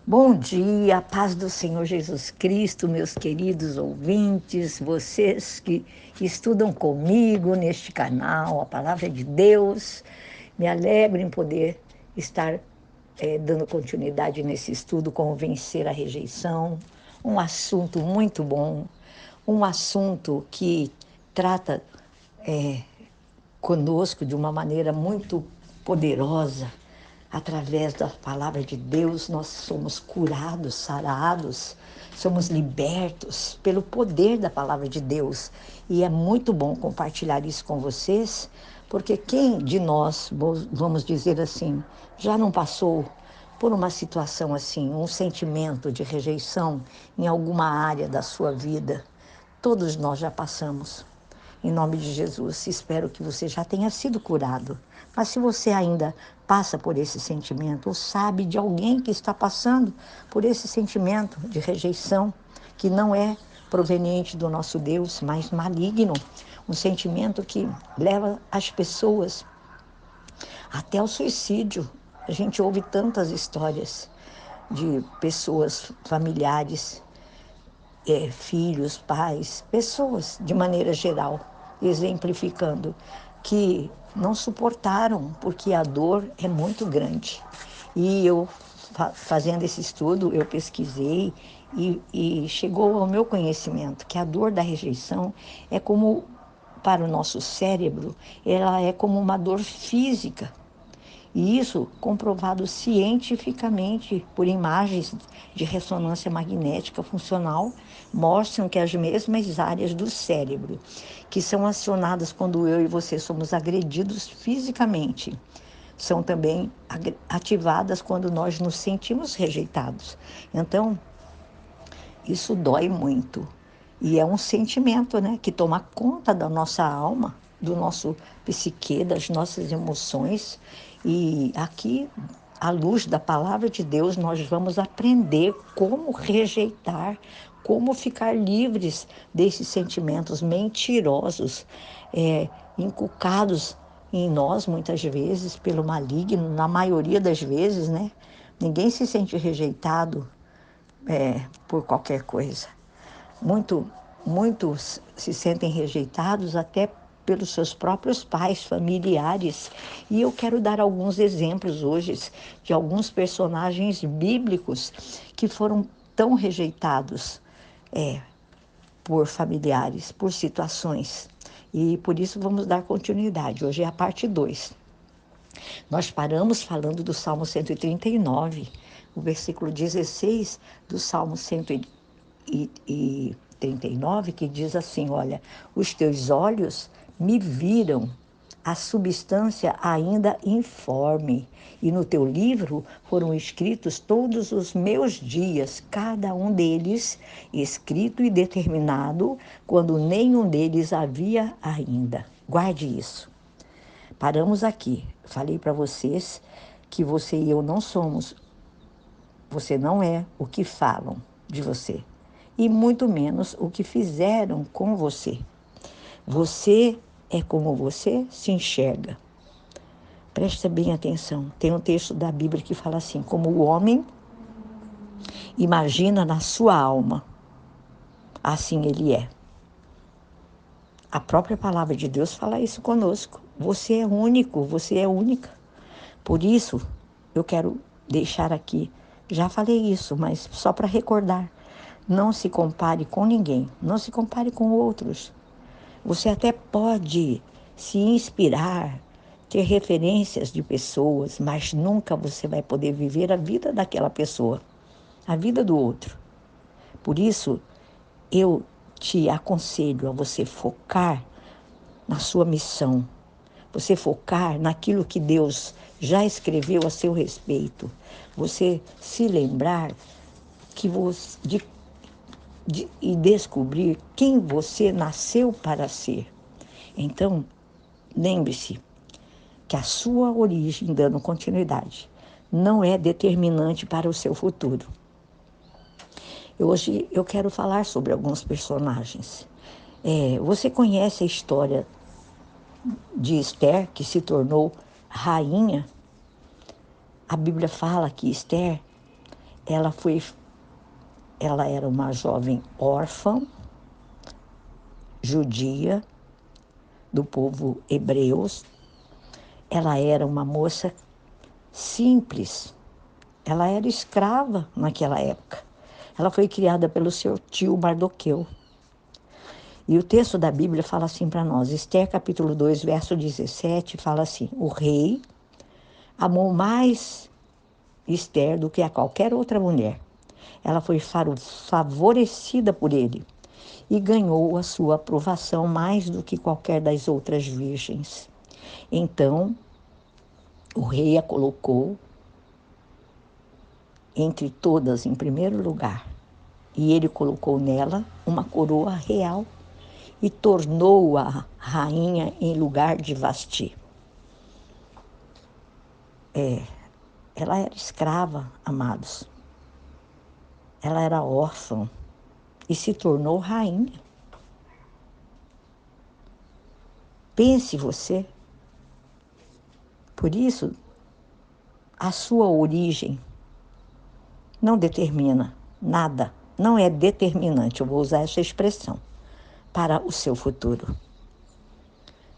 Bom dia, paz do Senhor Jesus Cristo, meus queridos ouvintes, vocês que estudam comigo neste canal, a Palavra de Deus. Me alegro em poder estar dando continuidade nesse estudo, como vencer a rejeição. Um assunto muito bom, um assunto que trata conosco de uma maneira muito poderosa. Através da palavra de Deus, nós somos curados, sarados, somos libertos pelo poder da palavra de Deus. E é muito bom compartilhar isso com vocês, porque quem de nós, vamos dizer assim, já não passou por uma situação assim, um sentimento de rejeição em alguma área da sua vida? Todos nós já passamos. Em nome de Jesus, espero que você já tenha sido curado. Mas se você ainda passa por esse sentimento, ou sabe de alguém que está passando por esse sentimento de rejeição, que não é proveniente do nosso Deus, mas maligno, um sentimento que leva as pessoas até o suicídio. A gente ouve tantas histórias de pessoas, familiares, filhos, pais, pessoas de maneira geral, exemplificando, que não suportaram, porque a dor é muito grande. E eu, fazendo esse estudo, eu pesquisei e chegou ao meu conhecimento que a dor da rejeição é como, para o nosso cérebro, ela é como uma dor física. E isso comprovado cientificamente por imagens de ressonância magnética funcional, mostram que as mesmas áreas do cérebro que são acionadas quando eu e você somos agredidos fisicamente, são também ativadas quando nós nos sentimos rejeitados. Então, isso dói muito. E é um sentimento, né, que toma conta da nossa alma, do nosso psique, das nossas emoções. E aqui, à luz da palavra de Deus, nós vamos aprender como rejeitar, como ficar livres desses sentimentos mentirosos, inculcados em nós, muitas vezes, pelo maligno, na maioria das vezes, né? Ninguém se sente rejeitado por qualquer coisa. Muitos se sentem rejeitados até pelos seus próprios pais, familiares. E eu quero dar alguns exemplos hoje de alguns personagens bíblicos que foram tão rejeitados por familiares, por situações. E por isso vamos dar continuidade. Hoje é a parte 2. Nós paramos falando do Salmo 139, o versículo 16 do Salmo 139, que diz assim: olha, os teus olhos me viram a substância ainda informe, e no teu livro foram escritos todos os meus dias, cada um deles escrito e determinado, quando nenhum deles havia ainda. Guarde isso. Paramos aqui. Falei para vocês que você e eu não somos, você não é o que falam de você, e muito menos o que fizeram com você. Você é como você se enxerga. Presta bem atenção. Tem um texto da Bíblia que fala assim: como o homem imagina na sua alma, assim ele é. A própria palavra de Deus fala isso conosco. Você é único, você é única. Por isso, eu quero deixar aqui, já falei isso, mas só para recordar, não se compare com ninguém, não se compare com outros. Você até pode se inspirar, ter referências de pessoas, mas nunca você vai poder viver a vida daquela pessoa, a vida do outro. Por isso, eu te aconselho a você focar na sua missão, você focar naquilo que Deus já escreveu a seu respeito, você se lembrar que você, e descobrir quem você nasceu para ser. Então, lembre-se que a sua origem, dando continuidade, não é determinante para o seu futuro. Hoje eu quero falar sobre alguns personagens. Você conhece a história de Esther, que se tornou rainha? A Bíblia fala que Esther, ela era uma jovem órfã, judia, do povo hebreus. Ela era uma moça simples, ela era escrava naquela época. Ela foi criada pelo seu tio Mardoqueu. E o texto da Bíblia fala assim para nós, Esther capítulo 2, verso 17, fala assim: o rei amou mais Esther do que a qualquer outra mulher. Ela foi favorecida por ele e ganhou a sua aprovação mais do que qualquer das outras virgens. Então, o rei a colocou entre todas em primeiro lugar, e ele colocou nela uma coroa real e tornou-a rainha em lugar de Vasti. Ela era escrava, amados. Ela era órfã e se tornou rainha. Pense você. Por isso, a sua origem não determina nada, não é determinante, eu vou usar essa expressão, para o seu futuro.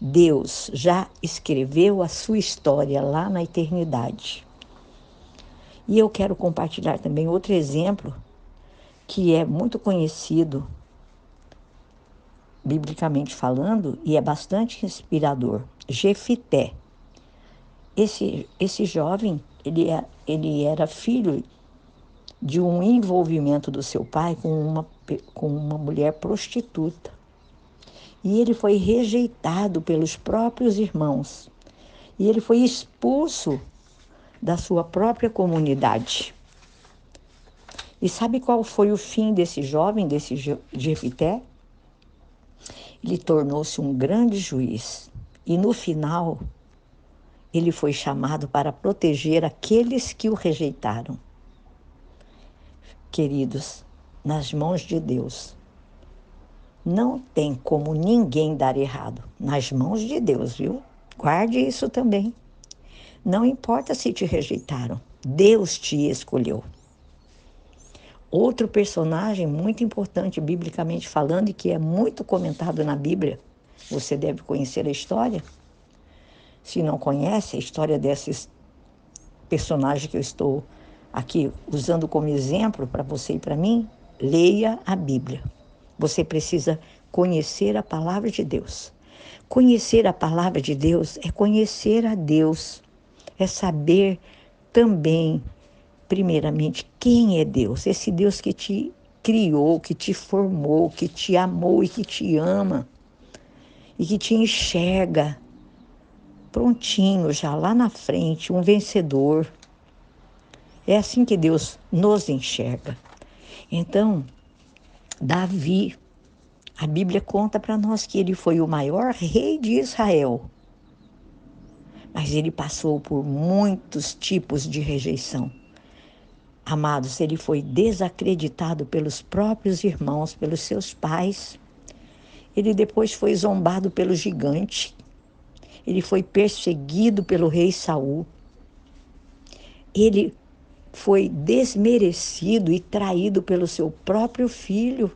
Deus já escreveu a sua história lá na eternidade. E eu quero compartilhar também outro exemplo que é muito conhecido, biblicamente falando, e é bastante inspirador. Jefité. Esse jovem, ele era filho de um envolvimento do seu pai com uma mulher prostituta. E ele foi rejeitado pelos próprios irmãos. E ele foi expulso da sua própria comunidade. E sabe qual foi o fim desse jovem, desse Jefité? Ele tornou-se um grande juiz. E no final, ele foi chamado para proteger aqueles que o rejeitaram. Queridos, nas mãos de Deus, não tem como ninguém dar errado. Nas mãos de Deus, viu? Guarde isso também. Não importa se te rejeitaram, Deus te escolheu. Outro personagem muito importante, biblicamente falando, e que é muito comentado na Bíblia, você deve conhecer a história. Se não conhece a história desses personagens que eu estou aqui usando como exemplo para você e para mim, leia a Bíblia. Você precisa conhecer a palavra de Deus. Conhecer a palavra de Deus é conhecer a Deus, é saber também, primeiramente, quem é Deus. Esse Deus que te criou, que te formou, que te amou e que te ama e que te enxerga prontinho já lá na frente, um vencedor. É assim que Deus nos enxerga. Então, Davi, a Bíblia conta para nós que ele foi o maior rei de Israel. Mas ele passou por muitos tipos de rejeição. Amados, ele foi desacreditado pelos próprios irmãos, pelos seus pais. Ele depois foi zombado pelo gigante. Ele foi perseguido pelo rei Saul. Ele foi desmerecido e traído pelo seu próprio filho.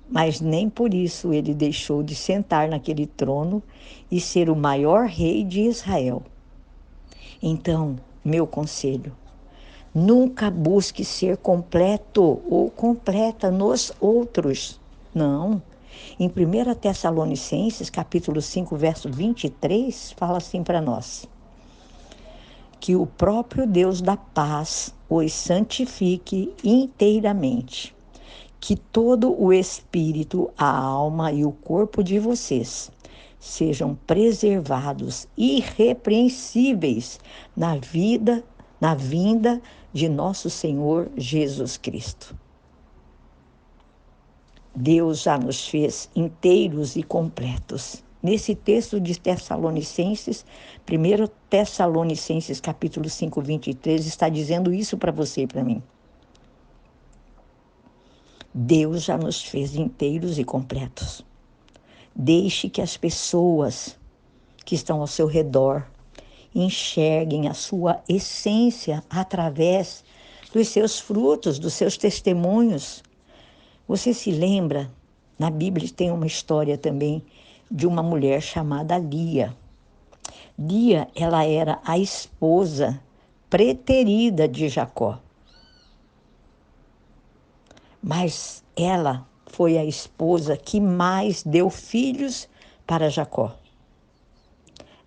Mas nem por isso ele deixou de sentar naquele trono e ser o maior rei de Israel. Então, meu conselho, nunca busque ser completo ou completa nos outros. Não. Em 1 Tessalonicenses, capítulo 5, verso 23, fala assim para nós: que o próprio Deus da paz os santifique inteiramente, que todo o espírito, a alma e o corpo de vocês sejam preservados irrepreensíveis na vinda de nosso Senhor Jesus Cristo. Deus já nos fez inteiros e completos. Nesse texto de Tessalonicenses, 1 Tessalonicenses capítulo 5, 23, está dizendo isso para você e para mim. Deus já nos fez inteiros e completos. Deixe que as pessoas que estão ao seu redor enxerguem a sua essência através dos seus frutos, dos seus testemunhos. Você se lembra, na Bíblia tem uma história também de uma mulher chamada Lia. Lia, ela era a esposa preterida de Jacó. Mas ela foi a esposa que mais deu filhos para Jacó.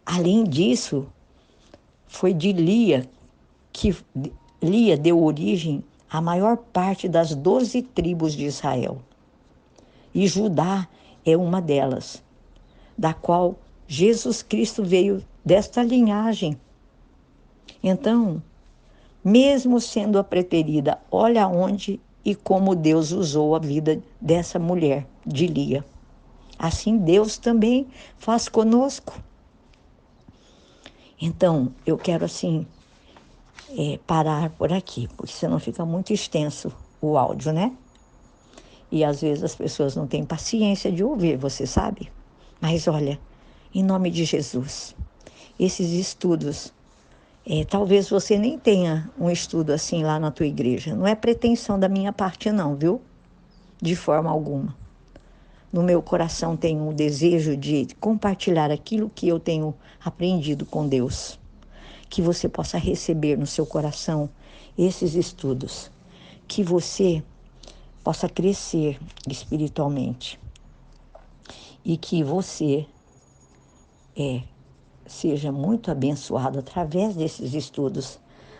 Além disso, foi de Lia que Lia deu origem à maior parte das 12 tribos de Israel. E Judá é uma delas, da qual Jesus Cristo veio desta linhagem. Então, mesmo sendo a preterida, olha onde e como Deus usou a vida dessa mulher, de Lia. Assim Deus também faz conosco. Então, eu quero assim parar por aqui, porque senão fica muito extenso o áudio, né? E às vezes as pessoas não têm paciência de ouvir, você sabe? Mas olha, em nome de Jesus, esses estudos, talvez você nem tenha um estudo assim lá na tua igreja. Não é pretensão da minha parte não, viu? De forma alguma. No meu coração tem um desejo de compartilhar aquilo que eu tenho aprendido com Deus. Que você possa receber no seu coração esses estudos. Que você possa crescer espiritualmente. E que você seja muito abençoado através desses estudos.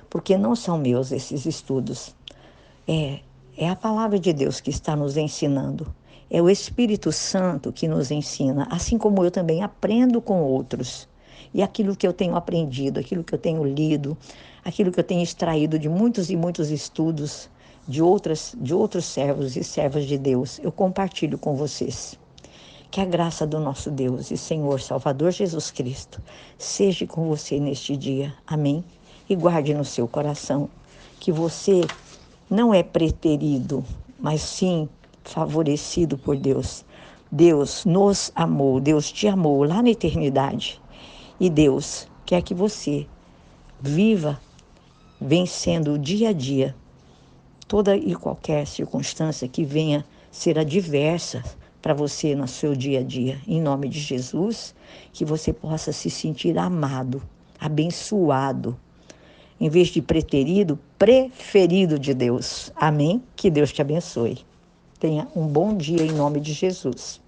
Porque não são meus esses estudos. É a palavra de Deus que está nos ensinando. É o Espírito Santo que nos ensina, assim como eu também aprendo com outros. E aquilo que eu tenho aprendido, aquilo que eu tenho lido, aquilo que eu tenho extraído de muitos e muitos estudos de outros servos e servas de Deus, eu compartilho com vocês. Que a graça do nosso Deus e Senhor Salvador Jesus Cristo seja com você neste dia. Amém? E guarde no seu coração que você não é preterido, mas sim favorecido por Deus. Deus nos amou, Deus te amou lá na eternidade. E Deus quer que você viva vencendo dia a dia toda e qualquer circunstância que venha ser adversa para você no seu dia a dia. Em nome de Jesus, que você possa se sentir amado, abençoado, em vez de preterido, preferido de Deus. Amém? Que Deus te abençoe. Tenha um bom dia em nome de Jesus.